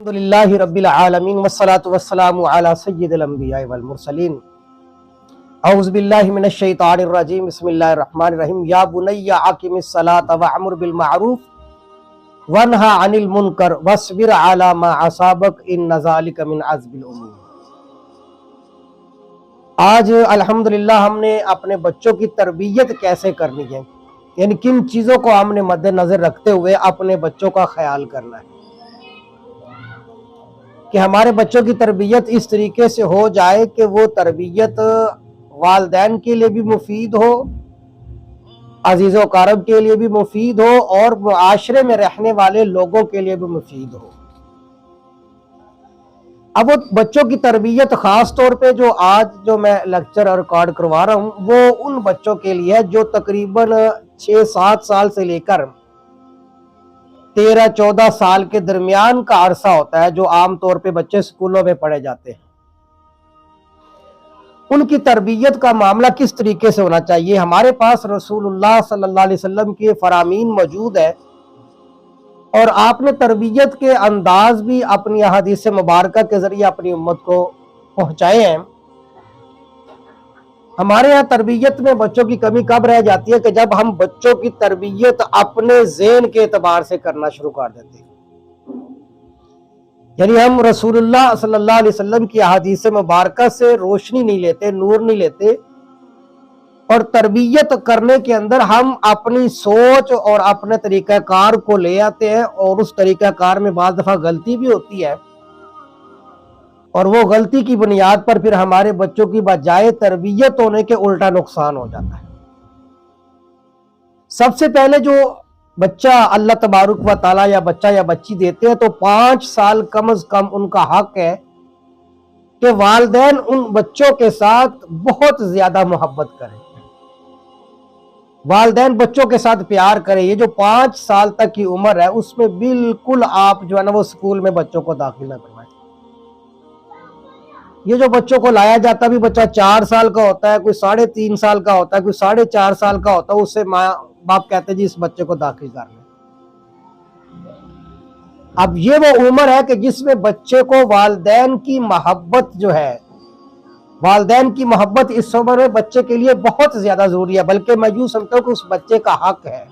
الحمدللہ رب العالمین والصلاة والسلام علی سید الانبیاء والمرسلین اعوذ باللہ من الشیطان الرجیم بسم اللہ الرحمن الرحیم یا بنی اقم الصلاة وامر بالمعروف وانہی عن المنکر واصبر علی ما اصابک ان ذلک من عزم الامور۔ آج الحمدللہ ہم نے اپنے بچوں کی تربیت کیسے کرنی ہے، یعنی کن چیزوں کو ہم نے مد نظر رکھتے ہوئے اپنے بچوں کا خیال کرنا ہے کہ ہمارے بچوں کی تربیت اس طریقے سے ہو جائے کہ وہ تربیت والدین کے لیے بھی مفید ہو، عزیز و اقارب کے لیے بھی مفید ہو، اور معاشرے میں رہنے والے لوگوں کے لیے بھی مفید ہو۔ اب وہ بچوں کی تربیت خاص طور پہ جو میں لیکچر ریکارڈ کروا رہا ہوں وہ ان بچوں کے لیے ہے جو تقریباً 6-7 سال سے لے کر 13-14 سال کے درمیان کا عرصہ ہوتا ہے، جو عام طور پہ بچے سکولوں میں پڑھے جاتے ہیں۔ ان کی تربیت کا معاملہ کس طریقے سے ہونا چاہیے؟ ہمارے پاس رسول اللہ صلی اللہ علیہ وسلم کے فرامین موجود ہے، اور آپ نے تربیت کے انداز بھی اپنی احادیث مبارکہ کے ذریعے اپنی امت کو پہنچائے ہیں۔ ہمارے یہاں تربیت میں بچوں کی کمی کب رہ جاتی ہے کہ جب ہم بچوں کی تربیت اپنے ذہن کے اعتبار سے کرنا شروع کر دیتے ہیں، یعنی ہم رسول اللہ صلی اللہ علیہ وسلم کی احادیث مبارکہ سے روشنی نہیں لیتے، نور نہیں لیتے، اور تربیت کرنے کے اندر ہم اپنی سوچ اور اپنے طریقہ کار کو لے آتے ہیں، اور اس طریقہ کار میں بعض دفعہ غلطی بھی ہوتی ہے، اور وہ غلطی کی بنیاد پر پھر ہمارے بچوں کی بجائے تربیت ہونے کے الٹا نقصان ہو جاتا ہے۔ سب سے پہلے جو بچہ اللہ تبارک و تعالی یا بچہ یا بچی دیتے ہیں تو 5 سال کم از کم ان کا حق ہے کہ والدین ان بچوں کے ساتھ بہت زیادہ محبت کریں، والدین بچوں کے ساتھ پیار کریں۔ یہ جو 5 سال تک کی عمر ہے اس میں بالکل آپ جو ہے نا وہ سکول میں بچوں کو داخل نہ کروائیں۔ یہ جو بچوں کو لایا جاتا بھی بچہ 4 سال کا ہوتا ہے، کوئی 3.5 سال کا ہوتا ہے، کوئی 4.5 سال کا ہوتا ہے، اس سے ماں باپ کہتے ہیں جی اس بچے کو داخل کر لیں۔ اب یہ وہ عمر ہے کہ جس میں بچے کو والدین کی محبت جو ہے، والدین کی محبت اس عمر میں بچے کے لیے بہت زیادہ ضروری ہے، بلکہ میں یوں سمجھتا ہوں کہ اس بچے کا حق ہے۔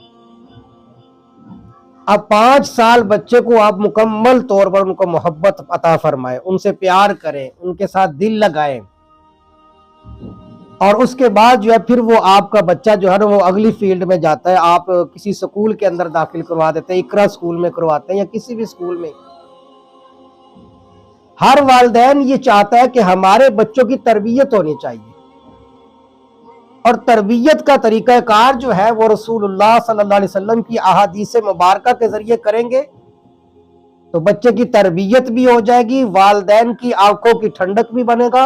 اب 5 سال بچے کو آپ مکمل طور پر ان کو محبت عطا فرمائیں، ان سے پیار کریں، ان کے ساتھ دل لگائیں، اور اس کے بعد جو ہے پھر وہ آپ کا بچہ جو ہے نا وہ اگلی فیلڈ میں جاتا ہے، آپ کسی سکول کے اندر داخل کروا دیتے ہیں، اقرا سکول میں کرواتے ہیں یا کسی بھی سکول میں۔ ہر والدین یہ چاہتا ہے کہ ہمارے بچوں کی تربیت ہونی چاہیے، اور تربیت کا طریقہ کار جو ہے وہ رسول اللہ صلی اللہ علیہ وسلم کی احادیث مبارکہ کے ذریعے کریں گے تو بچے کی تربیت بھی ہو جائے گی، والدین کی آنکھوں کی ٹھنڈک بھی بنے گا،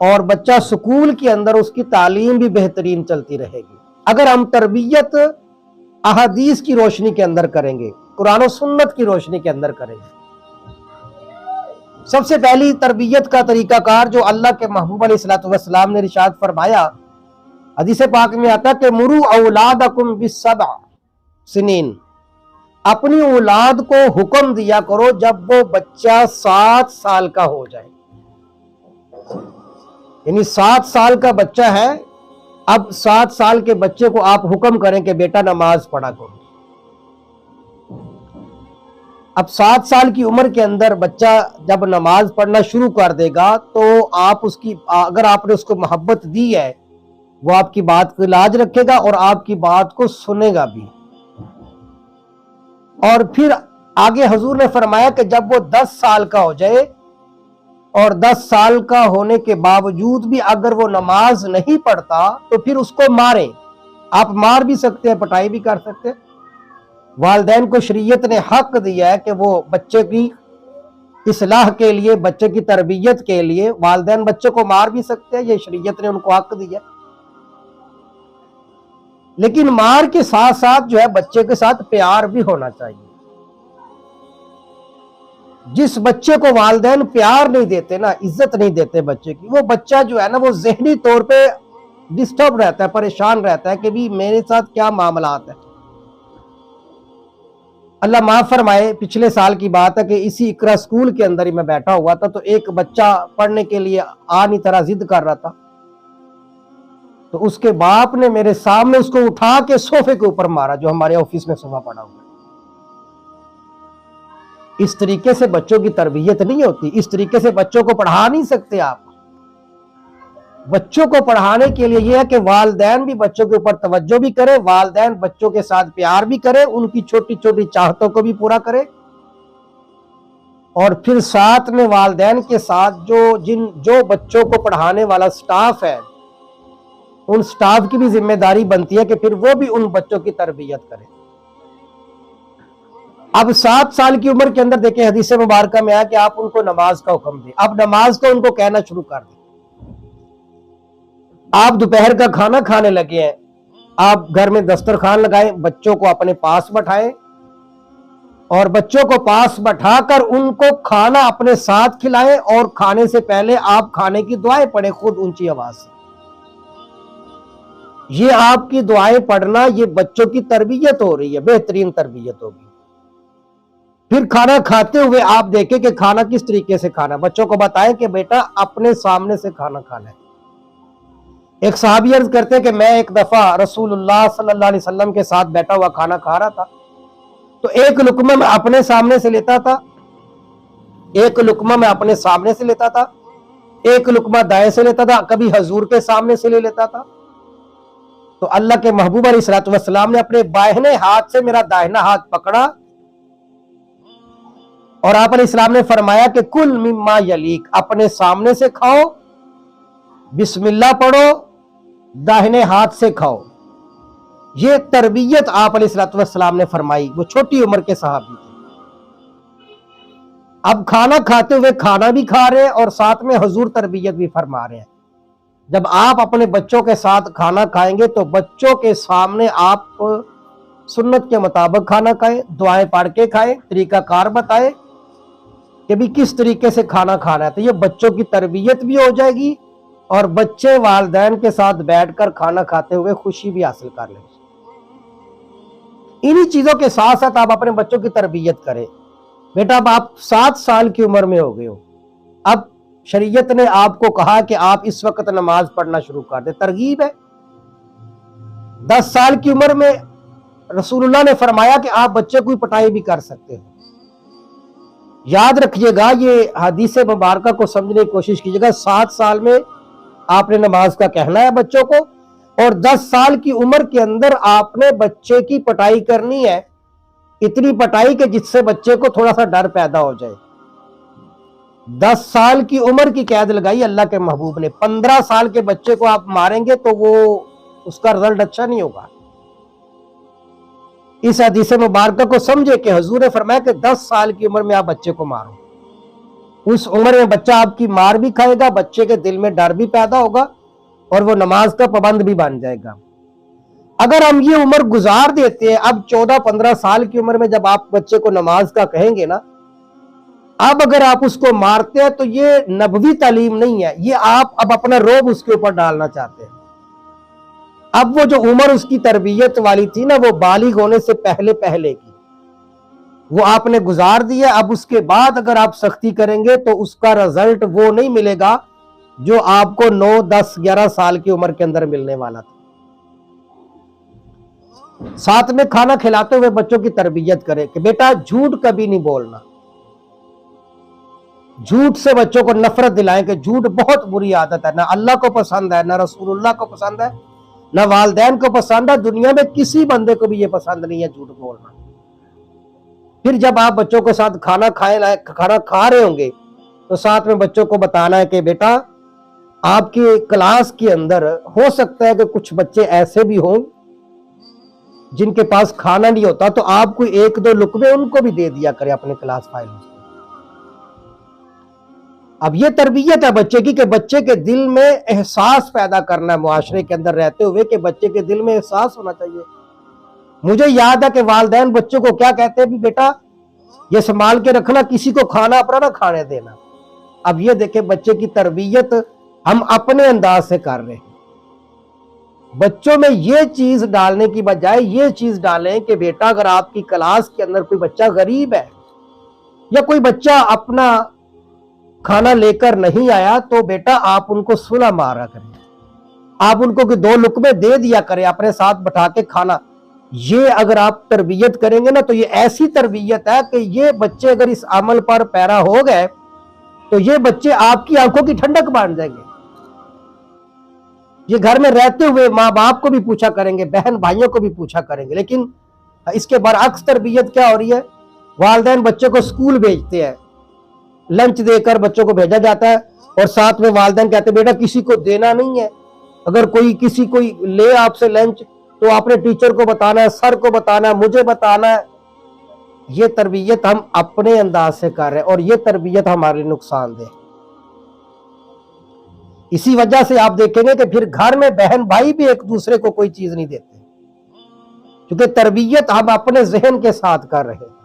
اور بچہ سکول کے اندر اس کی تعلیم بھی بہترین چلتی رہے گی۔ اگر ہم تربیت احادیث کی روشنی کے اندر کریں گے، قرآن و سنت کی روشنی کے اندر کریں گے، سب سے پہلی تربیت کا طریقہ کار جو اللہ کے محبوب علیہ السلام نے ارشاد فرمایا، حدیث پاک میں آتا کہ مرو اولادکم بالسبع سنین، اپنی اولاد کو حکم دیا کرو جب وہ بچہ 7 سال کا ہو جائے، یعنی 7 سال کا بچہ ہے، اب 7 سال کے بچے کو آپ حکم کریں کہ بیٹا نماز پڑھا کرو۔ اب 7 سال کی عمر کے اندر بچہ جب نماز پڑھنا شروع کر دے گا تو آپ اگر آپ نے اس کو محبت دی ہے وہ آپ کی بات کو لاج رکھے گا اور آپ کی بات کو سنے گا بھی۔ اور پھر آگے حضور نے فرمایا کہ جب وہ 10 سال کا ہو جائے، اور 10 سال کا ہونے کے باوجود بھی اگر وہ نماز نہیں پڑھتا تو پھر اس کو ماریں، آپ مار بھی سکتے ہیں، پٹائی بھی کر سکتے ہیں۔ والدین کو شریعت نے حق دیا ہے کہ وہ بچے کی اصلاح کے لیے، بچے کی تربیت کے لیے والدین بچے کو مار بھی سکتے ہیں، یہ شریعت نے ان کو حق دیا، لیکن مار کے ساتھ ساتھ جو ہے بچے کے ساتھ پیار بھی ہونا چاہیے۔ جس بچے کو والدین پیار نہیں دیتے نا، عزت نہیں دیتے بچے کی، وہ بچہ جو ہے نا وہ ذہنی طور پہ ڈسٹرب رہتا ہے، پریشان رہتا ہے کہ بھی میرے ساتھ کیا معاملات ہیں۔ اللہ معاف فرمائے، پچھلے سال کی بات ہے کہ اسی اقرا اسکول کے اندر ہی میں بیٹھا ہوا تھا، تو ایک بچہ پڑھنے کے لیے آنی طرح ضد کر رہا تھا، تو اس کے باپ نے میرے سامنے اس کو اٹھا کے صوفے کے اوپر مارا، جو ہمارے آفس میں صوفہ پڑا ہوا ہے۔ اس طریقے سے بچوں کی تربیت نہیں ہوتی، اس طریقے سے بچوں کو پڑھا نہیں سکتے آپ۔ بچوں کو پڑھانے کے لیے یہ ہے کہ والدین بھی بچوں کے اوپر توجہ بھی کرے، والدین بچوں کے ساتھ پیار بھی کرے، ان کی چھوٹی چھوٹی چاہتوں کو بھی پورا کرے، اور پھر ساتھ میں والدین کے ساتھ جو بچوں کو پڑھانے والا سٹاف ہے، ان سٹاف کی بھی ذمہ داری بنتی ہے کہ پھر وہ بھی ان بچوں کی تربیت کرے۔ اب 7 سال کی عمر کے اندر دیکھیں حدیث مبارکہ میں آیا کہ آپ ان کو نماز کا حکم دیں، اب نماز کو ان کو کہنا شروع کر دیں۔ آپ دوپہر کا کھانا کھانے لگے ہیں، آپ گھر میں دسترخوان لگائیں، بچوں کو اپنے پاس بٹھائیں، اور بچوں کو پاس بٹھا کر ان کو کھانا اپنے ساتھ کھلائیں، اور کھانے سے پہلے آپ کھانے کی دعائیں پڑھیں خود اونچی آواز سے۔ یہ آپ کی دعائیں پڑھنا، یہ بچوں کی تربیت ہو رہی ہے، بہترین تربیت ہوگی۔ پھر کھانا کھاتے ہوئے آپ دیکھیں کہ کھانا کس طریقے سے کھانا، بچوں کو بتائیں کہ بیٹا اپنے سامنے سے کھانا کھانا ہے۔ ایک صحابی عرض کرتے ہیں کہ میں ایک دفعہ رسول اللہ صلی اللہ علیہ وسلم کے ساتھ بیٹھا ہوا کھانا کھا رہا تھا، تو ایک لقمہ میں اپنے سامنے سے لیتا تھا، ایک لقمہ میں اپنے سامنے سے لیتا تھا، ایک لقمہ دائیں سے لیتا تھا، کبھی حضور کے سامنے سے لے لیتا تھا۔ تو اللہ کے محبوب علیہ الصلوۃ والسلام نے اپنے بائیں ہاتھ سے میرا داہنا ہاتھ پکڑا، اور آپ علیہ السلام نے فرمایا کہ کل مما یلیک، اپنے سامنے سے کھاؤ، بسم اللہ پڑھو، داہنے ہاتھ سے کھاؤ۔ یہ تربیت آپ علیہ الصلوۃ والسلام نے فرمائی، وہ چھوٹی عمر کے صحابی تھے۔ اب کھانا کھاتے ہوئے کھانا بھی کھا رہے ہیں اور ساتھ میں حضور تربیت بھی فرما رہے ہیں۔ جب آپ اپنے بچوں کے ساتھ کھانا کھائیں گے تو بچوں کے سامنے آپ سنت کے مطابق کھانا کھائیں، دعائیں پڑھ کے کھائیں، طریقہ کار بتائیں کہ بھی کس طریقے سے کھانا کھانا ہے، تو یہ بچوں کی تربیت بھی ہو جائے گی، اور بچے والدین کے ساتھ بیٹھ کر کھانا کھاتے ہوئے خوشی بھی حاصل کر لیں۔ انہی چیزوں کے ساتھ ساتھ آپ اپنے بچوں کی تربیت کریں۔ بیٹا اب آپ 7 سال کی عمر میں ہو گئے ہو، اب شریعت نے آپ کو کہا کہ آپ اس وقت نماز پڑھنا شروع کر دیں، ترغیب ہے۔ 10 سال کی عمر میں رسول اللہ نے فرمایا کہ آپ بچے کو پٹائی بھی کر سکتے ہیں۔ یاد رکھیے گا، یہ حدیث مبارکہ کو سمجھنے کی کوشش کیجیے گا۔ 7 سال میں آپ نے نماز کا کہنا ہے بچوں کو، اور 10 سال کی عمر کے اندر آپ نے بچے کی پٹائی کرنی ہے، اتنی پٹائی کہ جس سے بچے کو تھوڑا سا ڈر پیدا ہو جائے۔ 10 سال کی عمر کی قید لگائی اللہ کے محبوب نے، 15 سال کے بچے کو آپ ماریں گے تو وہ اس کا رزلٹ اچھا نہیں ہوگا۔ اس حدیث مبارکہ کو سمجھے کہ حضور نے فرمایا کہ 10 سال کی عمر میں آپ بچے کو مارو۔ اس عمر میں بچہ آپ کی مار بھی کھائے گا، بچے کے دل میں ڈر بھی پیدا ہوگا، اور وہ نماز کا پابند بھی بن جائے گا۔ اگر ہم یہ عمر گزار دیتے ہیں، اب 14-15 سال کی عمر میں جب آپ بچے کو نماز کا کہیں گے نا، اب اگر آپ اس کو مارتے ہیں تو یہ نبوی تعلیم نہیں ہے، یہ آپ اب اپنا روب اس کے اوپر ڈالنا چاہتے ہیں۔ اب وہ جو عمر اس کی تربیت والی تھی نا، وہ بالغ ہونے سے پہلے کی وہ آپ نے گزار دیا۔ اب اس کے بعد اگر آپ سختی کریں گے تو اس کا رزلٹ وہ نہیں ملے گا جو آپ کو 9, 10, 11 سال کی عمر کے اندر ملنے والا تھا۔ ساتھ میں کھانا کھلاتے ہوئے بچوں کی تربیت کرے کہ بیٹا جھوٹ کبھی نہیں بولنا، جھوٹ سے بچوں کو نفرت دلائیں کہ جھوٹ بہت بری عادت ہے، نہ اللہ کو پسند ہے، نہ رسول اللہ کو پسند ہے، نہ والدین کو پسند ہے، دنیا میں کسی بندے کو بھی یہ پسند نہیں ہے جھوٹ بولنا۔ پھر جب آپ بچوں کے ساتھ کھانا کھا رہے ہوں گے تو ساتھ میں بچوں کو بتانا ہے کہ بیٹا آپ کی کلاس کے اندر ہو سکتا ہے کہ کچھ بچے ایسے بھی ہوں جن کے پاس کھانا نہیں ہوتا، تو آپ کو 1-2 لقمے ان کو بھی دے دیا کرے اپنے کلاس فائل میں۔ اب یہ تربیت ہے بچے کی کہ بچے کے دل میں احساس پیدا کرنا ہے، معاشرے کے اندر رہتے ہوئے کہ بچے کے دل میں احساس ہونا چاہیے۔ مجھے یاد ہے کہ والدین بچوں کو کیا کہتے ہیں، بھی بیٹا یہ سنبھال کے رکھنا، کسی کو کھانا اپنا نہ کھانے دینا۔ اب یہ دیکھیں بچے کی تربیت ہم اپنے انداز سے کر رہے ہیں۔ بچوں میں یہ چیز ڈالنے کی بجائے یہ چیز ڈالیں کہ بیٹا اگر آپ کی کلاس کے اندر کوئی بچہ غریب ہے یا کوئی بچہ اپنا کھانا لے کر نہیں آیا تو بیٹا آپ ان کو سلا مارا کریں، آپ ان کو 2 لقمے دے دیا کریں اپنے ساتھ بٹھا کے کھانا۔ یہ اگر آپ تربیت کریں گے نا تو یہ ایسی تربیت ہے کہ یہ بچے اگر اس عمل پر پیرا ہو گئے تو یہ بچے آپ کی آنکھوں کی ٹھنڈک بن جائیں گے۔ یہ گھر میں رہتے ہوئے ماں باپ کو بھی پوچھا کریں گے، بہن بھائیوں کو بھی پوچھا کریں گے۔ لیکن اس کے برعکس تربیت کیا ہو رہی ہے؟ والدین بچے کو اسکول بھیجتے ہیں، لنچ دے کر بچوں کو بھیجا جاتا ہے اور ساتھ میں والدین کہتے ہیں بیٹا کسی کو دینا نہیں ہے، اگر کسی کوئی لے آپ سے لنچ تو آپ نے ٹیچر کو بتانا ہے، سر کو بتانا ہے، مجھے بتانا ہے۔ یہ تربیت ہم اپنے انداز سے کر رہے ہیں اور یہ تربیت ہمارے لیے نقصان دہ۔ اسی وجہ سے آپ دیکھیں گے کہ پھر گھر میں بہن بھائی بھی ایک دوسرے کو کوئی چیز نہیں دیتے، کیونکہ تربیت ہم اپنے ذہن کے ساتھ کر رہے ہیں۔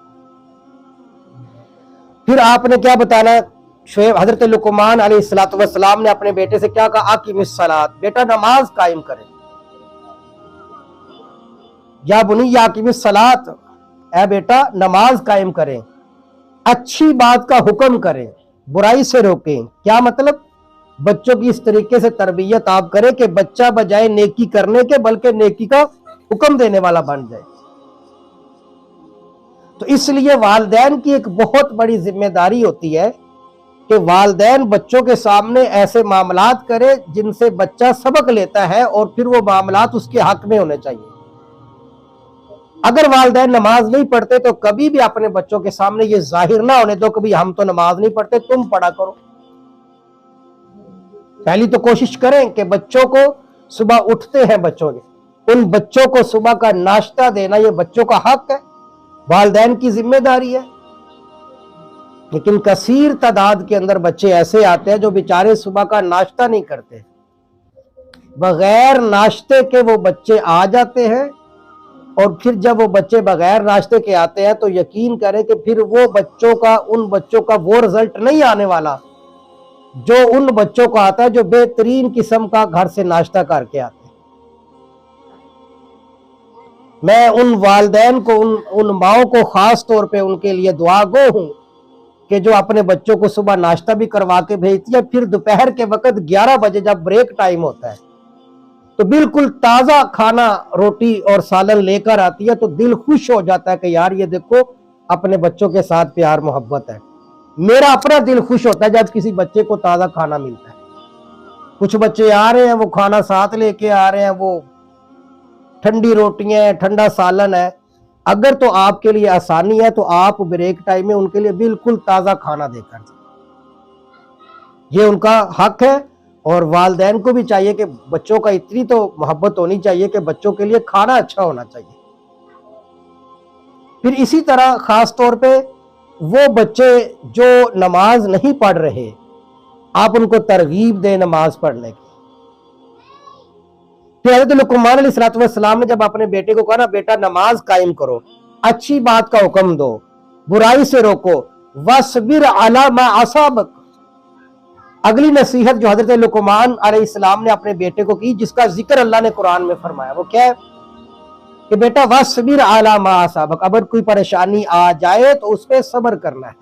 پھر آپ نے کیا بتانا ہے؟ حضرت لقمان علیہ السلام نے اپنے بیٹے سے کیا کہا؟ اقیم الصلاۃ، بیٹا نماز قائم کریں۔ یا بنی اقیم الصلاۃ، اے بیٹا نماز قائم کریں، اچھی بات کا حکم کریں، برائی سے روکیں۔ کیا مطلب؟ بچوں کی اس طریقے سے تربیت آپ کریں کہ بچہ بجائے نیکی کرنے کے بلکہ نیکی کا حکم دینے والا بن جائے۔ تو اس لیے والدین کی ایک بہت بڑی ذمہ داری ہوتی ہے کہ والدین بچوں کے سامنے ایسے معاملات کرے جن سے بچہ سبق لیتا ہے اور پھر وہ معاملات اس کے حق میں ہونے چاہیے۔ اگر والدین نماز نہیں پڑھتے تو کبھی بھی اپنے بچوں کے سامنے یہ ظاہر نہ ہونے دو کہ ہم تو نماز نہیں پڑھتے، تم پڑھا کرو۔ پہلی تو کوشش کریں کہ بچوں کو صبح اٹھتے ہیں بچوں کے، ان بچوں کو صبح کا ناشتہ دینا یہ بچوں کا حق ہے، والدین کی ذمہ داری ہے۔ لیکن کثیر تعداد کے اندر بچے ایسے آتے ہیں جو بیچارے صبح کا ناشتہ نہیں کرتے، بغیر ناشتے کے وہ بچے آ جاتے ہیں، اور پھر جب وہ بچے بغیر ناشتے کے آتے ہیں تو یقین کریں کہ پھر ان بچوں کا وہ رزلٹ نہیں آنے والا جو ان بچوں کو آتا ہے جو بہترین قسم کا گھر سے ناشتہ کر کے آتے ہیں۔ میں ان والدین کو، ان ماؤں کو خاص طور پہ ان کے لیے دعا گو ہوں کہ جو اپنے بچوں کو صبح ناشتہ بھی کروا کے بھیجتی ہے، پھر دوپہر کے وقت 11 بجے جب بریک ٹائم ہوتا ہے تو بالکل تازہ کھانا، روٹی اور سالن لے کر آتی ہے، تو دل خوش ہو جاتا ہے کہ یار یہ دیکھو اپنے بچوں کے ساتھ پیار محبت ہے۔ میرا اپنا دل خوش ہوتا ہے جب کسی بچے کو تازہ کھانا ملتا ہے۔ کچھ بچے آ رہے ہیں وہ کھانا ساتھ لے کے آ رہے ہیں، وہ ٹھنڈی روٹیاں ہیں، ٹھنڈا سالن ہے، اگر تو آپ کے لیے آسانی ہے تو آپ بریک ٹائم میں ان کے لیے بالکل تازہ کھانا دے کر دیں، یہ ان کا حق ہے۔ اور والدین کو بھی چاہیے کہ بچوں کا اتنی تو محبت ہونی چاہیے کہ بچوں کے لیے کھانا اچھا ہونا چاہیے۔ پھر اسی طرح خاص طور پہ وہ بچے جو نماز نہیں پڑھ رہے، آپ ان کو ترغیب دیں نماز پڑھنے کی۔ پھر حضرت لقمان علیہ السلام نے جب اپنے بیٹے کو کہا نا بیٹا نماز قائم کرو، اچھی بات کا حکم دو، برائی سے روکو، وَاصْبِرْ عَلَىٰ مَا أَصَابَكَ۔ اگلی نصیحت جو حضرت لقمان علیہ السلام نے اپنے بیٹے کو کی، جس کا ذکر اللہ نے قرآن میں فرمایا، وہ کیا ہے کہ بیٹا وَاصْبِرْ عَلَىٰ مَا أَصَابَكَ، اگر کوئی پریشانی آ جائے تو اس پہ صبر کرنا ہے۔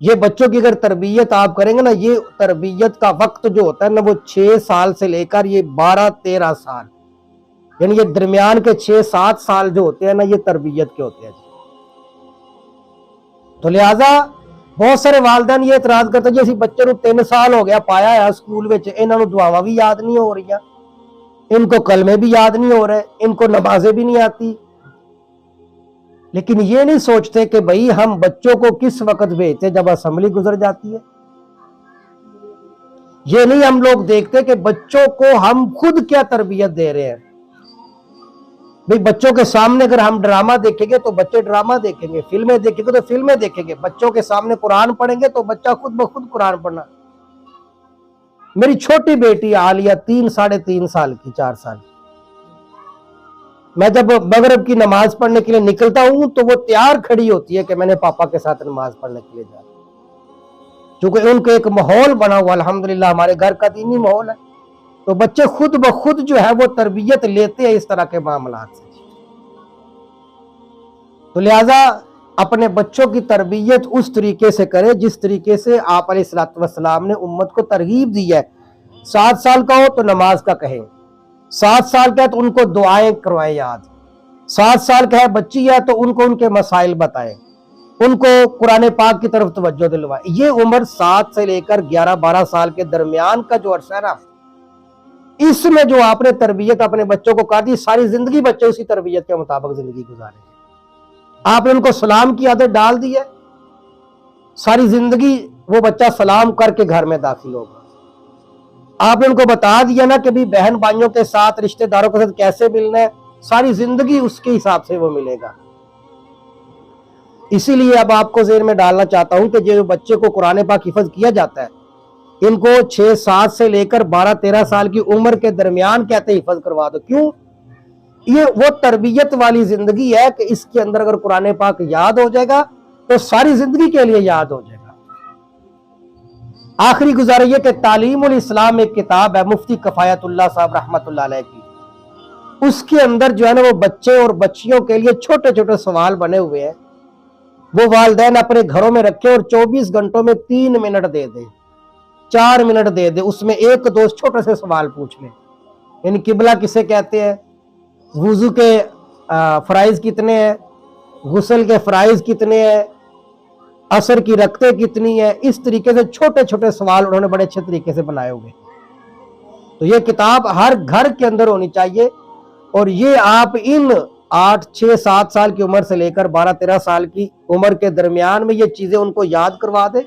یہ بچوں کی اگر تربیت آپ کریں گے نا، یہ تربیت کا وقت جو ہوتا ہے نا وہ 6 سال سے لے کر یہ 12-13 سال، یعنی یہ درمیان کے 6-7 سال جو ہوتے ہیں نا یہ تربیت کے ہوتے ہیں۔ تو لہٰذا بہت سارے والدین یہ اعتراض کرتے ہیں جی اسی بچے نو 3 سال ہو گیا پایا ہے اسکول وچ، انہاں نو دعاواں بھی یاد نہیں ہو رہی، ان کو کلمے بھی یاد نہیں ہو رہے، ان کو نمازیں بھی نہیں آتی۔ لیکن یہ نہیں سوچتے کہ بھئی ہم بچوں کو کس وقت بھیجتے جب اسمبلی گزر جاتی ہے۔ یہ نہیں ہم لوگ دیکھتے کہ بچوں کو ہم خود کیا تربیت دے رہے ہیں۔ بھئی بچوں کے سامنے اگر ہم ڈرامہ دیکھیں گے تو بچے ڈرامہ دیکھیں گے، فلمیں دیکھیں گے تو فلمیں دیکھیں گے، بچوں کے سامنے قرآن پڑھیں گے تو بچہ خود بخود قرآن پڑھنا۔ میری چھوٹی بیٹی عالیہ 3-3.5 سال کی، 4 سال کی، میں جب مغرب کی نماز پڑھنے کے لیے نکلتا ہوں تو وہ تیار کھڑی ہوتی ہے کہ میں نے پاپا کے ساتھ نماز پڑھنے کے لیے جانا، چونکہ ان کو ایک ماحول بنا ہوا الحمدللہ ہمارے گھر کا دینی ماحول ہے۔ تو بچے خود بخود جو ہے وہ تربیت لیتے ہیں اس طرح کے معاملات سے۔ تو لہٰذا اپنے بچوں کی تربیت اس طریقے سے کرے جس طریقے سے آپ علیہ الصلوۃ والسلام نے امت کو ترغیب دی ہے۔ 7 سال کا ہو تو نماز کا کہیں، 7 سال کا ہے تو ان کو دعائیں کروائیں یاد، 7 سال کا ہے بچی ہے تو ان کو ان کے مسائل بتائیں، ان کو قرآن پاک کی طرف توجہ دلوائیں۔ یہ عمر 7 سے لے کر 11-12 سال کے درمیان کا جو عرصہ ہے نا، اس میں جو آپ نے تربیت اپنے بچوں کو کر دی، ساری زندگی بچے اسی تربیت کے مطابق زندگی گزاریں گے۔ آپ نے ان کو سلام کی عادت ڈال دی ہے، ساری زندگی وہ بچہ سلام کر کے گھر میں داخل ہوگا۔ آپ نے ان کو بتا دیا نا کہ بھی بہن بھائیوں کے ساتھ، رشتہ داروں کے ساتھ کیسے ملنا ہے، ساری زندگی اس کے حساب سے وہ ملے گا۔ اسی لیے اب آپ کو ذہن میں ڈالنا چاہتا ہوں کہ جو بچے کو قرآن پاک حفظ کیا جاتا ہے، ان کو 6-7 سے لے کر 12-13 سال کی عمر کے درمیان کہتے ہیں حفظ کروا دو۔ کیوں؟ یہ وہ تربیت والی زندگی ہے کہ اس کے اندر اگر قرآن پاک یاد ہو جائے گا تو ساری زندگی کے لیے یاد ہو جائے گا۔ آخری گزارش یہ کہ تعلیم الاسلام ایک کتاب ہے مفتی کفایت اللہ صاحب رحمت اللہ علیہ کی، اس کے اندر جو ہے نا وہ بچے اور بچیوں کے لیے چھوٹے چھوٹے سوال بنے ہوئے ہیں، وہ والدین اپنے گھروں میں رکھے اور 24 گھنٹوں میں 3 منٹ دے دیں، 4 منٹ دے دیں، اس میں ایک دو چھوٹے سے سوال پوچھ لیں۔ یعنی قبلہ کسے کہتے ہیں، وضو کے فرائض کتنے ہیں، غسل کے فرائض کتنے ہیں، عصر کی رکعتیں کتنی ہیں، اس طریقے سے چھوٹے چھوٹے سوال انہوں نے بڑے اچھے طریقے سے بنائے ہوئے۔ تو یہ کتاب ہر گھر کے اندر ہونی چاہیے، اور یہ آپ ان 8-6-7 سال کی عمر سے لے کر 12-13 سال کی عمر کے درمیان میں یہ چیزیں ان کو یاد کروا دے،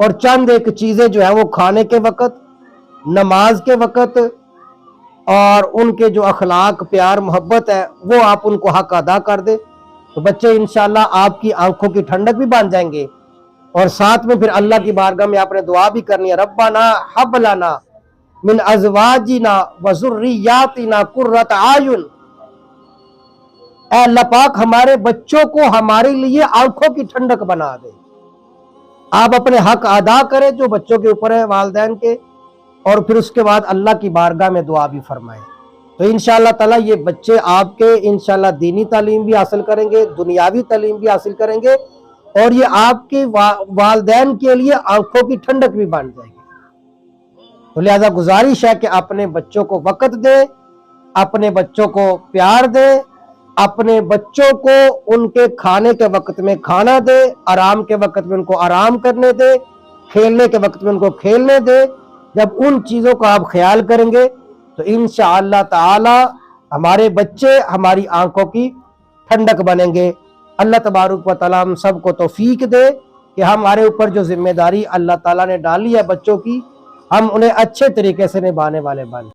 اور چند ایک چیزیں جو ہیں وہ کھانے کے وقت، نماز کے وقت، اور ان کے جو اخلاق، پیار، محبت ہے وہ آپ ان کو حق ادا کر دے، تو بچے انشاءاللہ آپ کی آنکھوں کی ٹھنڈک بھی بن جائیں گے، اور ساتھ میں پھر اللہ کی بارگاہ میں آپ نے دعا بھی کرنی ہے، ربنا ہب لنا من ازواجنا وذریاتنا قرۃ اعین، اے اللہ پاک ہمارے بچوں کو ہمارے لیے آنکھوں کی ٹھنڈک بنا دے۔ آپ اپنے حق ادا کریں جو بچوں کے اوپر ہے والدین کے، اور پھر اس کے بعد اللہ کی بارگاہ میں دعا بھی فرمائیں۔ تو انشاءاللہ تعالیٰ یہ بچے آپ کے انشاءاللہ دینی تعلیم بھی حاصل کریں گے، دنیاوی تعلیم بھی حاصل کریں گے، اور یہ آپ کے والدین کے لیے آنکھوں کی ٹھنڈک بھی بن جائے گی۔ تو لہذا گزارش ہے کہ اپنے بچوں کو وقت دے، اپنے بچوں کو پیار دے، اپنے بچوں کو ان کے کھانے کے وقت میں کھانا دے، آرام کے وقت میں ان کو آرام کرنے دے، کھیلنے کے وقت میں ان کو کھیلنے دے۔ جب ان چیزوں کا آپ خیال کریں گے تو انشاءاللہ تعالی ہمارے بچے ہماری آنکھوں کی ٹھنڈک بنیں گے۔ اللہ تبارک و تعالی ہم سب کو توفیق دے کہ ہمارے اوپر جو ذمہ داری اللہ تعالیٰ نے ڈالی ہے بچوں کی، ہم انہیں اچھے طریقے سے نبھانے والے بنیں۔